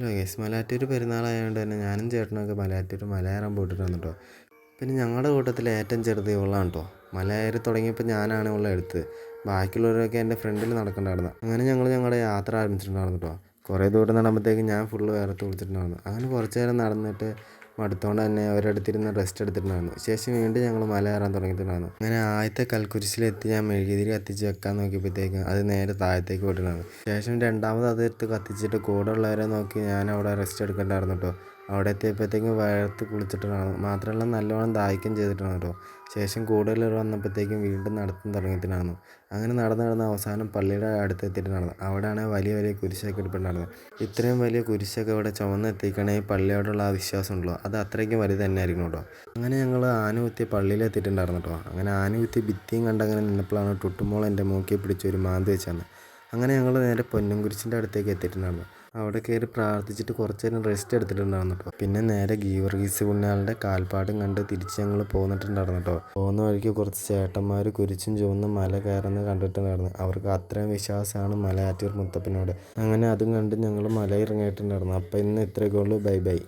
Hello guys, Malayattoor പെരുന്നാളായതുകൊണ്ട് തന്നെ ഞാനും ചേട്ടനൊക്കെ മലയാറ്റൂർ മല കയറാൻ പോയിട്ടാണ് കേട്ടോ. പിന്നെ ഞങ്ങളുടെ കൂട്ടത്തിൽ ഏറ്റവും ചെറുത് ഇവളാണ് കേട്ടോ. മല കയറി തുടങ്ങിയപ്പോൾ ഞാനാണ് ഇവളെ എടുത്തത്. ബാക്കിയുള്ളവരൊക്കെ എൻ്റെ ഫ്രണ്ടിൽ നടക്കണ്ടായിരുന്നു. അങ്ങനെ ഞങ്ങളുടെ യാത്ര ആരംഭിച്ചിട്ടുണ്ടായിരുന്നു കേട്ടോ. കുറേ ദൂരം നടക്കുമ്പോഴത്തേക്കും ഞാൻ ഫുള്ള് വേർത്ത് കുളിച്ചിട്ടുണ്ടായിരുന്നു. അങ്ങനെ കുറച്ച് നേരം നടന്നിട്ട് മടുത്തോണ്ട് തന്നെ ഒരിടത്തിരുന്ന് റെസ്റ്റ് എടുത്തിട്ടുണ്ടായിരുന്നു. ശേഷം വീണ്ടും ഞങ്ങൾ മല കയറാൻ തുടങ്ങിയിട്ടുണ്ടായിരുന്നു. അങ്ങനെ ആദ്യത്തെ കൽക്കുരിശിലെത്തി ഞാൻ മെഴുകുതിരി കത്തിച്ച് വെക്കാൻ നോക്കിയപ്പോഴത്തേക്കും അത് നേരെ താഴത്തേക്ക് പോയിട്ടുണ്ടായിരുന്നു. ശേഷം രണ്ടാമത് അതെടുത്ത് കത്തിച്ചിട്ട് കൂടെ ഉള്ളവരെ നോക്കി ഞാൻ അവിടെ റെസ്റ്റ് എടുക്കണ്ടായിരുന്നു കേട്ടോ. അവിടെ എത്തിയപ്പോഴത്തേക്കും വേർത്ത് കുളിച്ചിട്ടുണ്ടായിരുന്നു. മാത്രമല്ല നല്ലോണം ദാഹിക്കുകയും ചെയ്തിട്ടുണ്ടായിരുന്നു കേട്ടോ. ശേഷം കൂടുതൽ വന്നപ്പോഴത്തേക്കും വീണ്ടും നടത്താൻ തുടങ്ങിയിട്ടുണ്ടായിരുന്നു. അങ്ങനെ നടന്ന് അവസാനം പള്ളിയുടെ അടുത്ത് എത്തിയിട്ടുണ്ടായിരുന്നു. അവിടെയാണ് വലിയ വലിയ കുരിശൊക്കെ എടുപ്പിട്ടുണ്ടായിരുന്നത്. ഇത്രയും വലിയ കുരിശൊക്കെ ഇവിടെ ചുമന്നെത്തിക്കണമെങ്കിൽ പള്ളിയോടുള്ള ആ വിശ്വാസം ഉണ്ടല്ലോ, അത് അത്രയ്ക്കും വലുത് തന്നെ ആയിരിക്കും കേട്ടോ. അങ്ങനെ ഞങ്ങൾ ആനകുത്തി പള്ളിയിൽ എത്തിയിട്ടുണ്ടായിരുന്നു കേട്ടോ. അങ്ങനെ ആനകുത്തി ഭിത്തിയും കണ്ടങ്ങനെ നിന്നപ്പോഴാണ് ടുട്ടുമോൾ എൻ്റെ മൂക്കിൽ പിടിച്ച് ഒരു മാന്തി വെച്ചാണ്. അങ്ങനെ ഞങ്ങൾ നേരെ പൊന്നും കുരിശിൻ്റെ അടുത്തേക്ക് എത്തിയിട്ടുണ്ടായിരുന്നു. അവിടെ കയറി പ്രാർത്ഥിച്ചിട്ട് കുറച്ച് നേരം റെസ്റ്റ് എടുത്തിട്ടുണ്ടായിരുന്നു കേട്ടോ. പിന്നെ നേരെ ഗീവർഗീസ് പുണ്യാളുടെ കാൽപ്പാടും കണ്ട് തിരിച്ച് ഞങ്ങൾ പോന്നിട്ടുണ്ടായിരുന്നു കേട്ടോ. പോകുന്ന വഴിക്ക് കുറച്ച് ചേട്ടന്മാർ കുരിശും ചുവന്ന് മല കയറുന്നത് കണ്ടിട്ടുണ്ടായിരുന്നു. അവർക്ക് അത്രയും വിശ്വാസമാണ് മലയാറ്റൂർ മുത്തപ്പനോട്. അങ്ങനെ അതും കണ്ട് ഞങ്ങൾ മല ഇറങ്ങിയിട്ടുണ്ടായിരുന്നു. അപ്പോൾ ഇന്ന് ഇത്രയൊക്കെ ഉള്ളൂ. Bye bye.